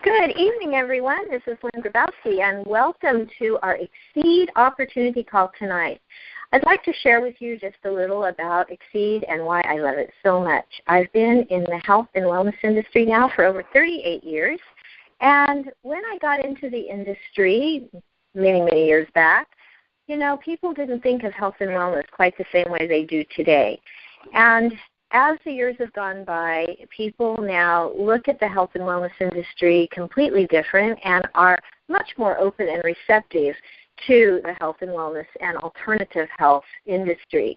Good evening, everyone. This is Lynn Grabowski, and welcome to our Xseed Opportunity Call tonight. I'd like to share with you just a little about Xseed and why I love it so much. I've been in the health and wellness industry now for over 38 years, and when I got into the industry many years back, people didn't think of health and wellness quite the same way they do today. And as the years have gone by, people now look at the health and wellness industry completely different and are much more open and receptive to the health and wellness and alternative health industry.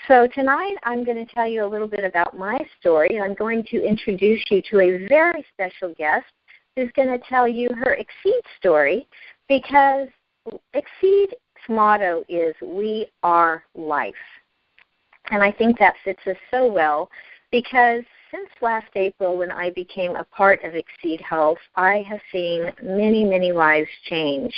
So tonight I'm going to tell you a little bit about my story. I'm going to introduce you to a very special guest who's going to tell you her Xseed story, because Xseed's motto is "We are life." And I think that fits us so well, because since last April, when I became a part of Xseed Health, I have seen many lives change.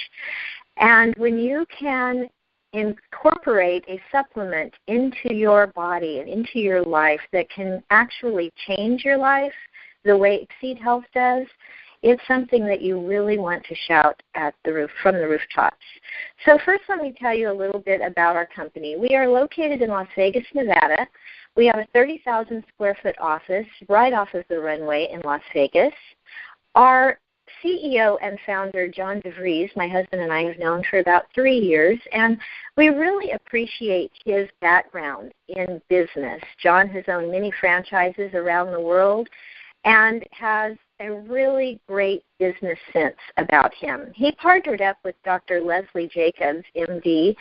And when you can incorporate a supplement into your body and into your life that can actually change your life the way Xseed Health does, it's something that you really want to shout at the roof, from the rooftops. So first, let me tell you a little bit about our company. We are located in Las Vegas, Nevada. We have a 30,000 square foot office right off of the runway in Las Vegas. Our CEO and founder, John DeVries, my husband and I have known for about 3 years, and we really appreciate his background in business. John has owned many franchises around the world and has a really great business sense about him. He partnered up with Dr. Leslie Jacobs, MD,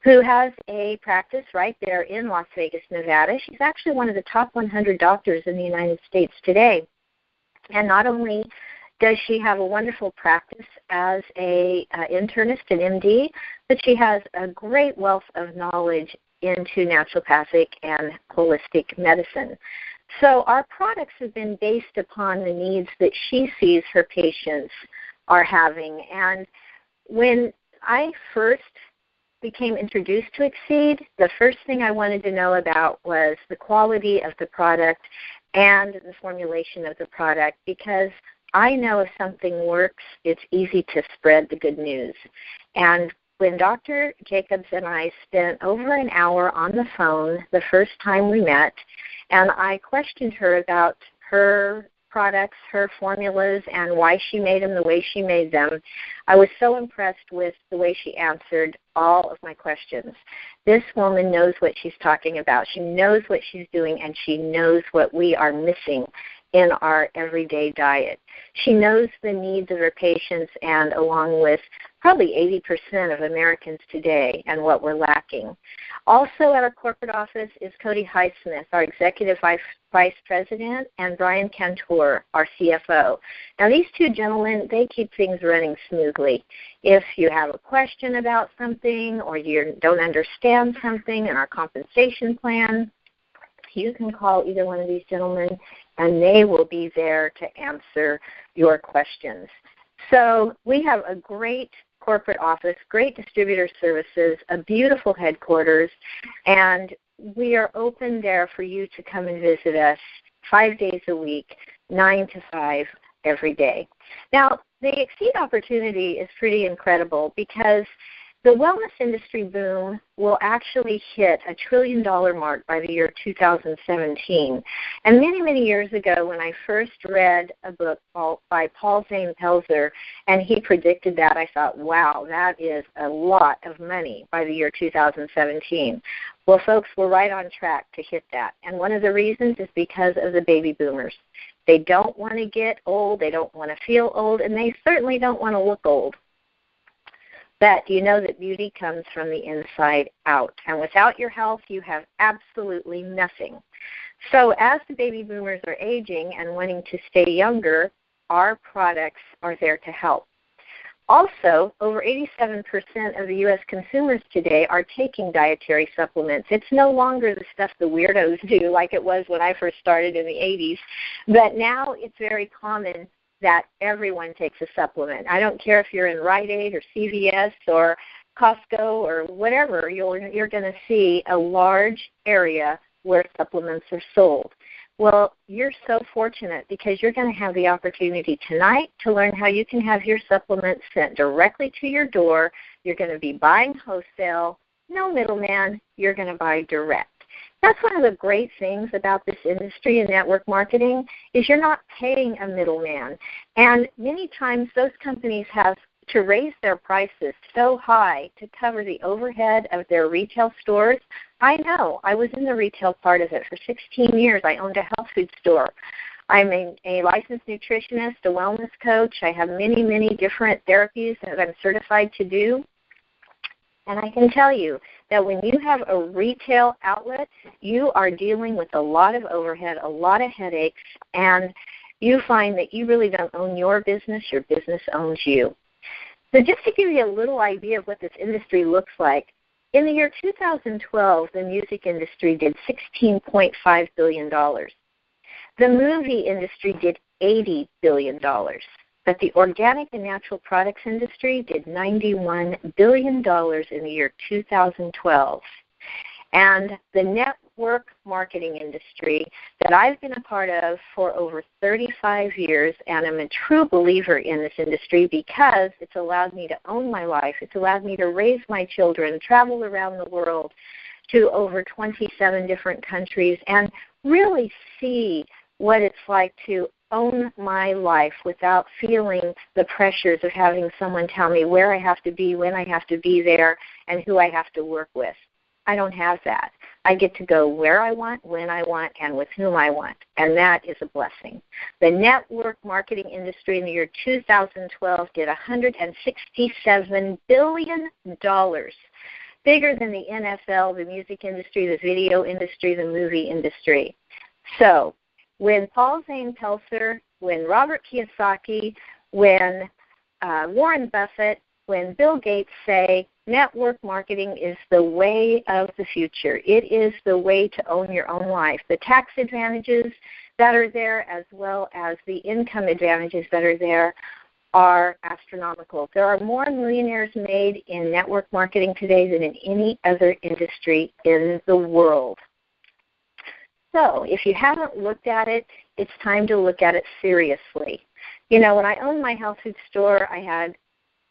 who has a practice right there in Las Vegas, Nevada. She's actually one of the top 100 doctors in the United States today. And not only does she have a wonderful practice as an internist and MD, but she has a great wealth of knowledge into naturopathic and holistic medicine. So our products have been based upon the needs that she sees her patients are having. And when I first became introduced to Xseed, the first thing I wanted to know about was the quality of the product and the formulation of the product, because I know if something works, it's easy to spread the good news. And when Dr. Jacobs and I spent over an hour on the phone the first time we met, and I questioned her about her products, her formulas, and why she made them the way she made them, I was so impressed with the way she answered all of my questions. This woman knows what she's talking about. She knows what she's doing, and she knows what we are missing in our everyday diet. She knows the needs of her patients, and along with probably 80% of Americans today, and what we're lacking. Also at our corporate office is Cody Highsmith, our Executive Vice President, and Brian Cantor, our CFO. Now, these two gentlemen, they keep things running smoothly. If you have a question about something or you don't understand something in our compensation plan, you can call either one of these gentlemen, and they will be there to answer your questions. So we have a great corporate office, great distributor services, a beautiful headquarters, and we are open there for you to come and visit us 5 days a week, 9 to 5 every day. Now, the Xseed opportunity is pretty incredible, because the wellness industry boom will actually hit $1 trillion mark by the year 2017. And many years ago, when I first read a book by Paul Zane Pelzer, and he predicted that, I thought, wow, that is a lot of money by the year 2017. Well, folks, we're right on track to hit that. And one of the reasons is because of the baby boomers. They don't want to get old, they don't want to feel old, and they certainly don't want to look old. But you know that beauty comes from the inside out. And without your health, you have absolutely nothing. So as the baby boomers are aging and wanting to stay younger, our products are there to help. Also, over 87% of the U.S. consumers today are taking dietary supplements. It's no longer the stuff the weirdos do like it was when I first started in the 80s. But now it's very common that everyone takes a supplement. I don't care if you're in Rite Aid or CVS or Costco or whatever, you're going to see a large area where supplements are sold. Well, you're so fortunate because you're going to have the opportunity tonight to learn how you can have your supplements sent directly to your door. You're going to be buying wholesale, no middleman. You're going to buy direct. That's one of the great things about this industry and network marketing is you're not paying a middleman. And many times those companies have to raise their prices so high to cover the overhead of their retail stores. I know. I was in the retail part of it for 16 years. I owned a health food store. I'm a licensed nutritionist, a wellness coach. I have many, many different therapies that I'm certified to do. And I can tell you that when you have a retail outlet, you are dealing with a lot of overhead, a lot of headaches, and you find that you really don't own your business owns you. So just to give you a little idea of what this industry looks like, in the year 2012, the music industry did $16.5 billion. The movie industry did $80 billion. But the organic and natural products industry did $91 billion in the year 2012. And the network marketing industry that I've been a part of for over 35 years, and I'm a true believer in this industry because it's allowed me to own my life. It's allowed me to raise my children, travel around the world to over 27 different countries, and really see what it's like to own my life without feeling the pressures of having someone tell me where I have to be, when I have to be there, and who I have to work with. I don't have that. I get to go where I want, when I want, and with whom I want, and that is a blessing. The network marketing industry in the year 2012 did $167 billion, bigger than the NFL, the music industry, the video industry, the movie industry. So when Paul Zane Pelser, when Robert Kiyosaki, when Warren Buffett, when Bill Gates say network marketing is the way of the future, it is the way to own your own life. The tax advantages that are there as well as the income advantages that are there are astronomical. There are more millionaires made in network marketing today than in any other industry in the world. So if you haven't looked at it, it's time to look at it seriously. You know, when I owned my health food store, I had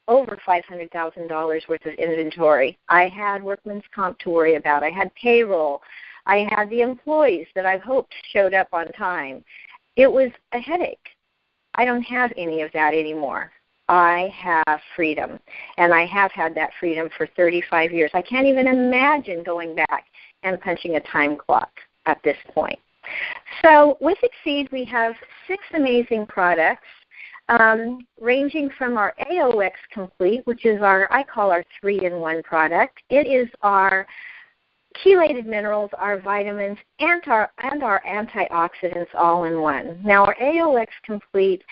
over $500,000 worth of inventory. I had workman's comp to worry about. I had payroll. I had the employees that I hoped showed up on time. It was a headache. I don't have any of that anymore. I have freedom, and I have had that freedom for 35 years. I can't even imagine going back and punching a time clock at this point. So with Xseed, we have 6 amazing products. Ranging from our AOX Complete, which is I call our 3-in-1 product. It is our chelated minerals, our vitamins, and our antioxidants all in one. Now, our AOX Complete,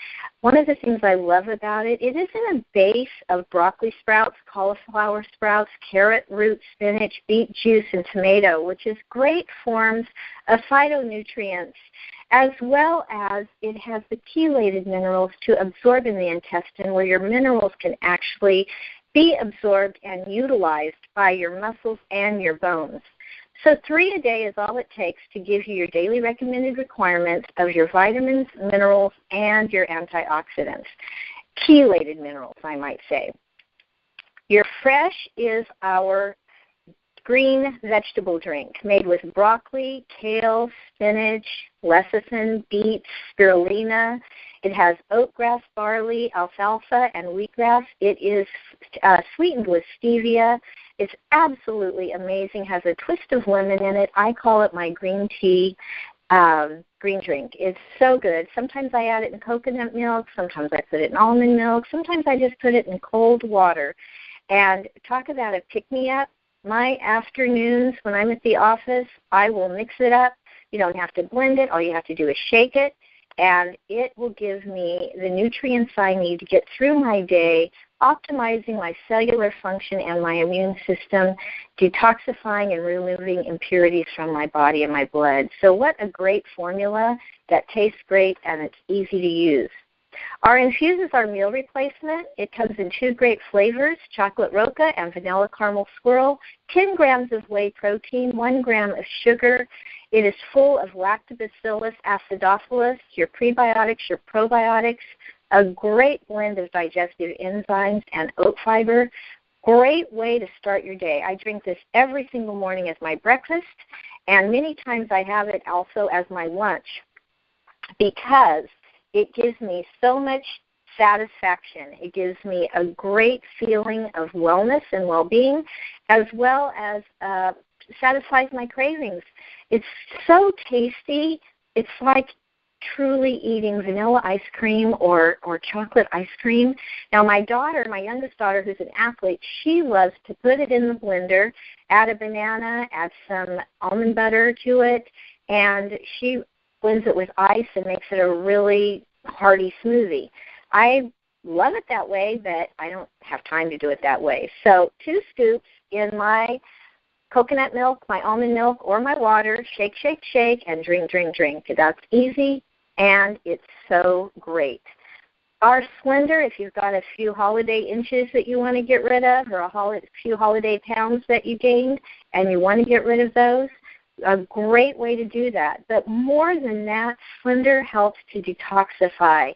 one of the things I love about it, it is in a base of broccoli sprouts, cauliflower sprouts, carrot root, spinach, beet juice, and tomato, which is great forms of phytonutrients, as well as it has the chelated minerals to absorb in the intestine, where your minerals can actually be absorbed and utilized by your muscles and your bones. So 3 a day is all it takes to give you your daily recommended requirements of your vitamins, minerals, and your antioxidants. Chelated minerals, I might say. Your Fresh is our green vegetable drink made with broccoli, kale, spinach, lecithin, beets, spirulina. It has oatgrass, barley, alfalfa, and wheatgrass. It is sweetened with stevia. It's absolutely amazing. Has a twist of lemon in it. I call it my green tea green drink. It's so good. Sometimes I add it in coconut milk. Sometimes I put it in almond milk. Sometimes I just put it in cold water. And talk about a pick-me-up. My afternoons when I'm at the office, I will mix it up. You don't have to blend it. All you have to do is shake it, and it will give me the nutrients I need to get through my day, optimizing my cellular function and my immune system, detoxifying and removing impurities from my body and my blood. So what a great formula that tastes great and it's easy to use. Our Infuses are meal replacement. It comes in 2 great flavors, chocolate roca and vanilla caramel swirl, 10 grams of whey protein, 1 gram of sugar. It is full of lactobacillus acidophilus, your prebiotics, your probiotics, a great blend of digestive enzymes and oat fiber. Great way to start your day. I drink this every single morning as my breakfast, and many times I have it also as my lunch because it gives me so much satisfaction. It gives me a great feeling of wellness and well-being, as well as satisfies my cravings. It's so tasty. It's like truly eating vanilla ice cream or chocolate ice cream. Now, my youngest daughter, who's an athlete, she loves to put it in the blender, add a banana, add some almond butter to it, and she blends it with ice and makes it a really hearty smoothie. I love it that way, but I don't have time to do it that way. So 2 scoops in my coconut milk, my almond milk, or my water, shake, shake, shake, and drink, drink, drink. That's easy, and it's so great. Our Slender, if you've got a few holiday inches that you want to get rid of or a few holiday pounds that you gained and you want to get rid of those, a great way to do that. But more than that, Slender helps to detoxify.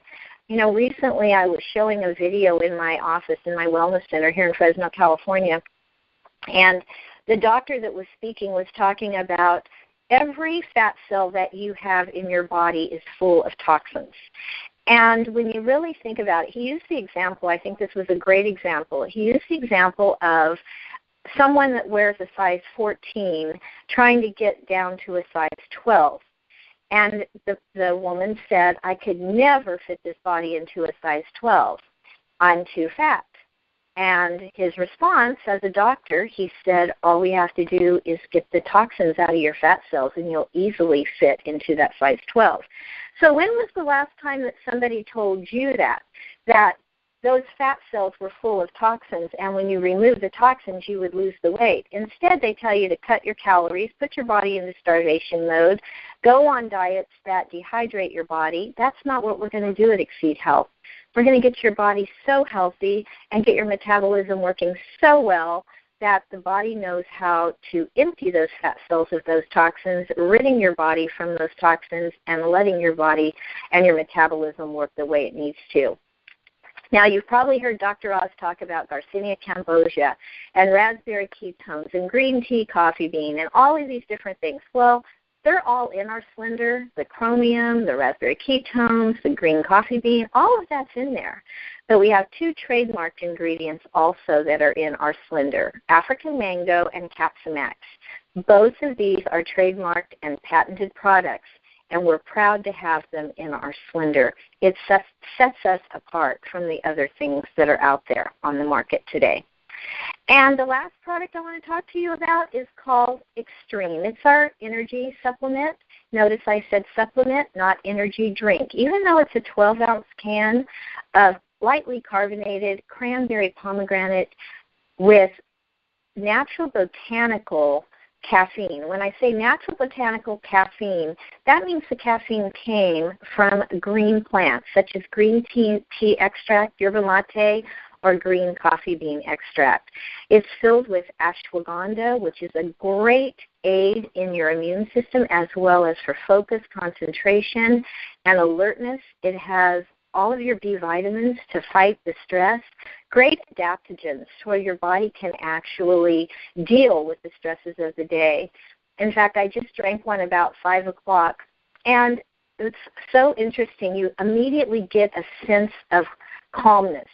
You know, recently I was showing a video in my office in my wellness center here in Fresno, California, and the doctor that was speaking was talking about every fat cell that you have in your body is full of toxins. And when you really think about it, he used the example, I think this was a great example, he used the example of someone that wears a size 14 trying to get down to a size 12. And the woman said, I could never fit this body into a size 12. I'm too fat. And his response as a doctor, he said, all we have to do is get the toxins out of your fat cells and you'll easily fit into that size 12. So when was the last time that somebody told you that those fat cells were full of toxins and when you remove the toxins you would lose the weight? Instead, they tell you to cut your calories, put your body into starvation mode, go on diets that dehydrate your body. That's not what we're going to do at Xseed Health. We're going to get your body so healthy and get your metabolism working so well that the body knows how to empty those fat cells of those toxins, ridding your body from those toxins and letting your body and your metabolism work the way it needs to. Now, you've probably heard Dr. Oz talk about Garcinia cambogia and raspberry ketones and green tea coffee bean and all of these different things. Well, they're all in our Slender, the chromium, the raspberry ketones, the green coffee bean, all of that's in there. But we have 2 trademarked ingredients also that are in our Slender, African mango and Capsamax. Both of these are trademarked and patented products, and we're proud to have them in our Slender. It sets us apart from the other things that are out there on the market today. And the last product I want to talk to you about is called Extreme. It's our energy supplement. Notice I said supplement, not energy drink. Even though it's a 12-ounce can of lightly carbonated cranberry pomegranate with natural botanical caffeine. When I say natural botanical caffeine, that means the caffeine came from green plants, such as green tea extract, yerba mate, or green coffee bean extract. It's filled with ashwagandha, which is a great aid in your immune system as well as for focus, concentration, and alertness. It has all of your B vitamins to fight the stress, great adaptogens so your body can actually deal with the stresses of the day. In fact, I just drank one about 5 o'clock, and it's so interesting. You immediately get a sense of calmness.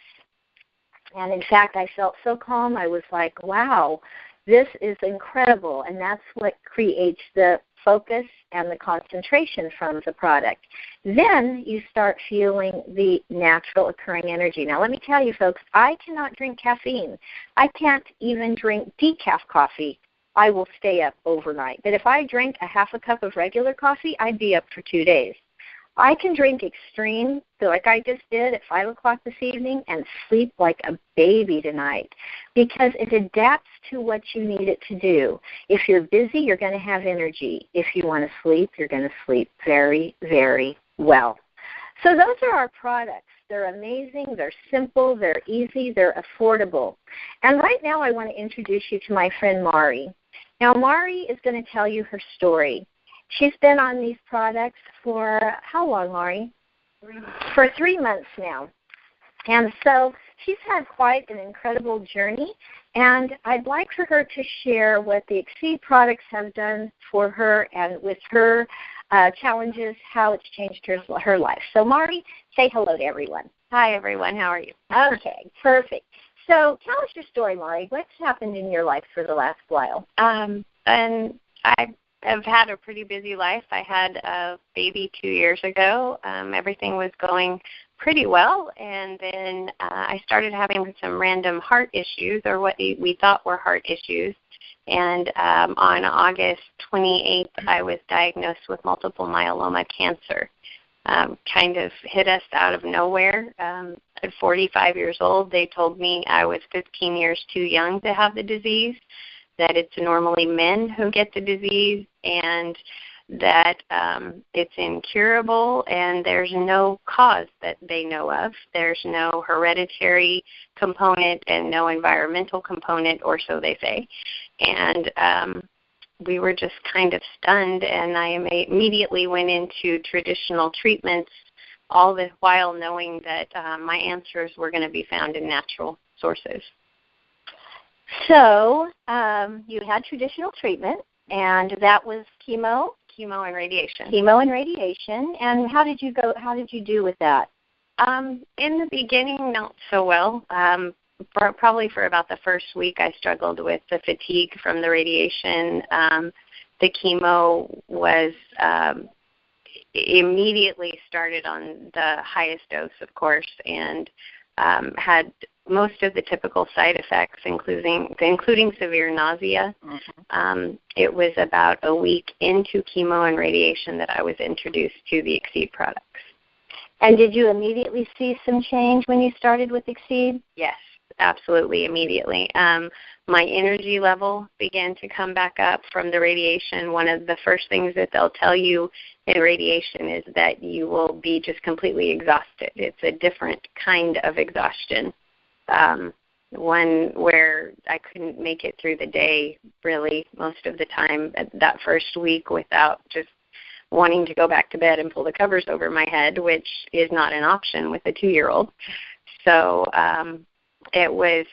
And in fact, I felt so calm, I was like, wow, this is incredible. And that's what creates the focus and the concentration from the product. Then you start feeling the natural occurring energy. Now, let me tell you, folks, I cannot drink caffeine. I can't even drink decaf coffee. I will stay up overnight. But if I drank a half a cup of regular coffee, I'd be up for 2 days. I can drink Extreme, like I just did at 5 o'clock this evening, and sleep like a baby tonight because it adapts to what you need it to do. If you're busy, you're going to have energy. If you want to sleep, you're going to sleep very, very well. So those are our products. They're amazing. They're simple. They're easy. They're affordable. And right now I want to introduce you to my friend Mari. Now, Mari is going to tell you her story. She's been on these products for how long, Mari? 3 months. For 3 months now. And so she's had quite an incredible journey, and I'd like for her to share what the Xseed products have done for her and with her challenges, how it's changed her life. So, Mari, say hello to everyone. Hi, everyone. How are you? Okay, perfect. So tell us your story, Mari. What's happened in your life for the last while? And I have had a pretty busy life. I had a baby 2 years ago. Everything was going pretty well, and then I started having some random heart issues, or what we thought were heart issues. And on August 28th, I was diagnosed with multiple myeloma cancer. Kind of hit us out of nowhere. At 45 years old, they told me I was 15 years too young to have the disease, that it's normally men who get the disease, and that it's incurable, and there's no cause that they know of. There's no hereditary component and no environmental component, or so they say. And we were just kind of stunned, and I immediately went into traditional treatments, all the while knowing that my answers were going to be found in natural sources. So you had traditional treatment, and that was chemo and radiation. Chemo and radiation. And how did you do with that? In the beginning, not so well. Probably for about the first week, I struggled with the fatigue from the radiation. The chemo was immediately started on the highest dose, of course, and had most of the typical side effects, including severe nausea. Mm-hmm. It was about a week into chemo and radiation that I was introduced to the Xseed products. And did you immediately see some change when you started with Xseed? Yes, absolutely, immediately. My energy level began to come back up from the radiation. One of the first things that they'll tell you in radiation is that you will be just completely exhausted. It's a different kind of exhaustion. One where I couldn't make it through the day, really, most of the time that first week without just wanting to go back to bed and pull the covers over my head, which is not an option with a 2-year-old. So it was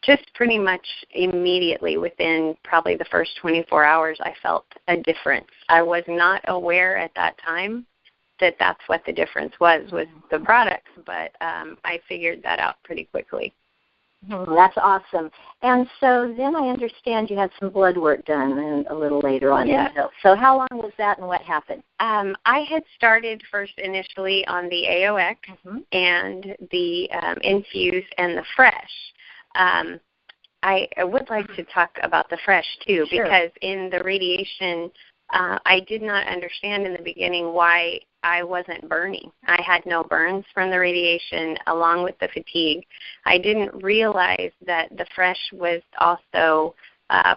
just pretty much immediately within probably the first 24 hours, I felt a difference. I was not aware at that time that that's what the difference was the products, but I figured that out pretty quickly. That's awesome. And so then I understand you had some blood work done a little later on. Yeah. So how long was that and what happened? I had started first initially on the AOX mm-hmm. and the Infuse and the Fresh. I would like to talk about the Fresh, too, Sure. because in the radiation, I did not understand in the beginning why I wasn't burning. I had no burns from the radiation along with the fatigue. I didn't realize that the Fresh was also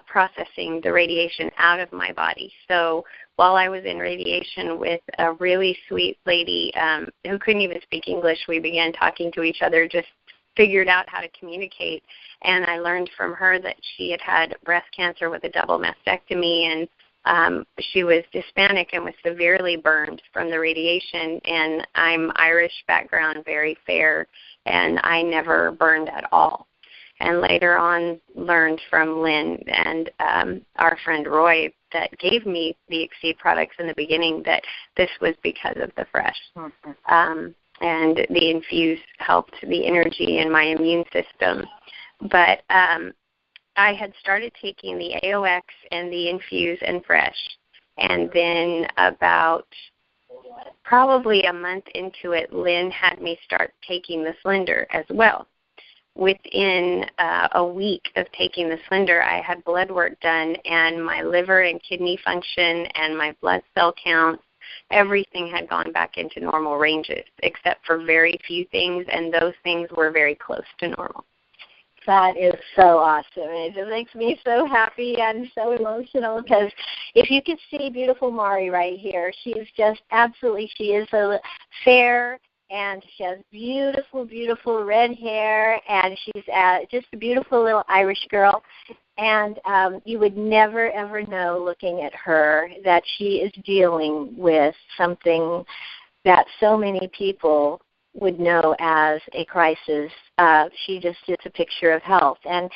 processing the radiation out of my body. So while I was in radiation with a really sweet lady who couldn't even speak English, we began talking to each other, just figured out how to communicate. And I learned from her that she had had breast cancer with a double mastectomy, and she was Hispanic and was severely burned from the radiation, and I'm Irish background, very fair, and I never burned at all. And later on learned from Lynn and our friend Roy that gave me the Xseed products in the beginning that this was because of the Fresh. Mm-hmm. And the Infuse helped the energy in my immune system. But I had started taking the AOX and the Infuse and Fresh, and then about probably a month into it, Lynn had me start taking the Slender as well. Within a week of taking the Slender, I had blood work done, and my liver and kidney function and my blood cell count, everything had gone back into normal ranges, except for very few things, and those things were very close to normal. That is so awesome. It just makes me so happy and so emotional, because if you could see beautiful Mari right here, she is just absolutely, she is a fair, and she has beautiful, beautiful red hair, and she's just a beautiful little Irish girl. And you would never, ever know looking at her that she is dealing with something that so many people would know as a crisis. She just is a picture of health. And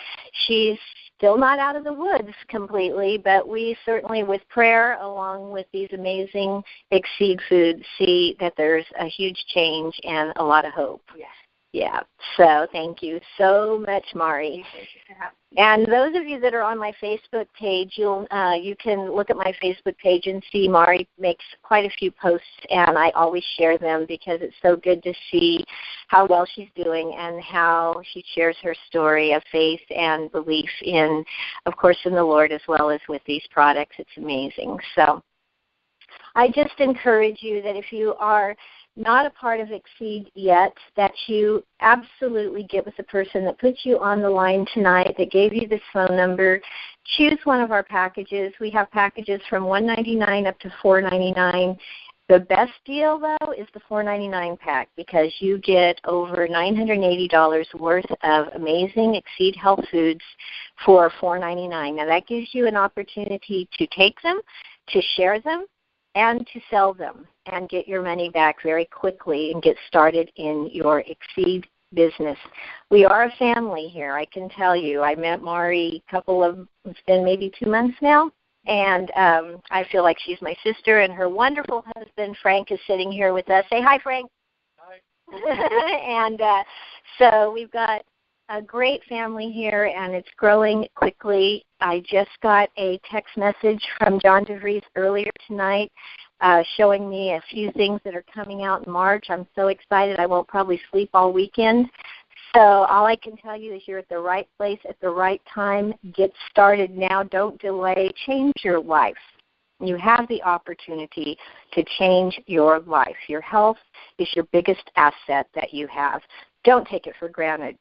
she's still not out of the woods completely, but we certainly, with prayer along with these amazing Xseed foods, see that there's a huge change and a lot of hope. Yes. Yeah. So thank you so much, Mari. And those of you that are on my Facebook page, you can look at my Facebook page and see Mari makes quite a few posts, and I always share them because it's so good to see how well she's doing and how she shares her story of faith and belief in, of course, in the Lord as well as with these products. It's amazing. So I just encourage you that if you are not a part of Xseed yet, that you absolutely get with the person that put you on the line tonight, that gave you this phone number. Choose one of our packages. We have packages from $199 up to $499. The best deal, though, is the $499 pack because you get over $980 worth of amazing Xseed health foods for $499. Now, that gives you an opportunity to take them, to share them, and to sell them and get your money back very quickly and get started in your Xseed business. We are a family here, I can tell you. I met Mari it's been maybe 2 months now, and I feel like she's my sister, and her wonderful husband, Frank, is sitting here with us. Say hi, Frank. Hi. And so we've got a great family here, and it's growing quickly. I just got a text message from John DeVries earlier tonight showing me a few things that are coming out in March. I'm so excited. I won't probably sleep all weekend. So all I can tell you is you're at the right place at the right time. Get started now. Don't delay. Change your life. You have the opportunity to change your life. Your health is your biggest asset that you have. Don't take it for granted.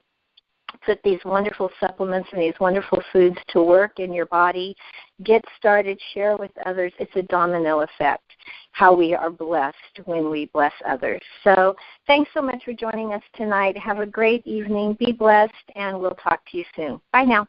Put these wonderful supplements and these wonderful foods to work in your body. Get started, share with others. It's a domino effect, how we are blessed when we bless others. So thanks so much for joining us tonight. Have a great evening. Be blessed, and we'll talk to you soon. Bye now.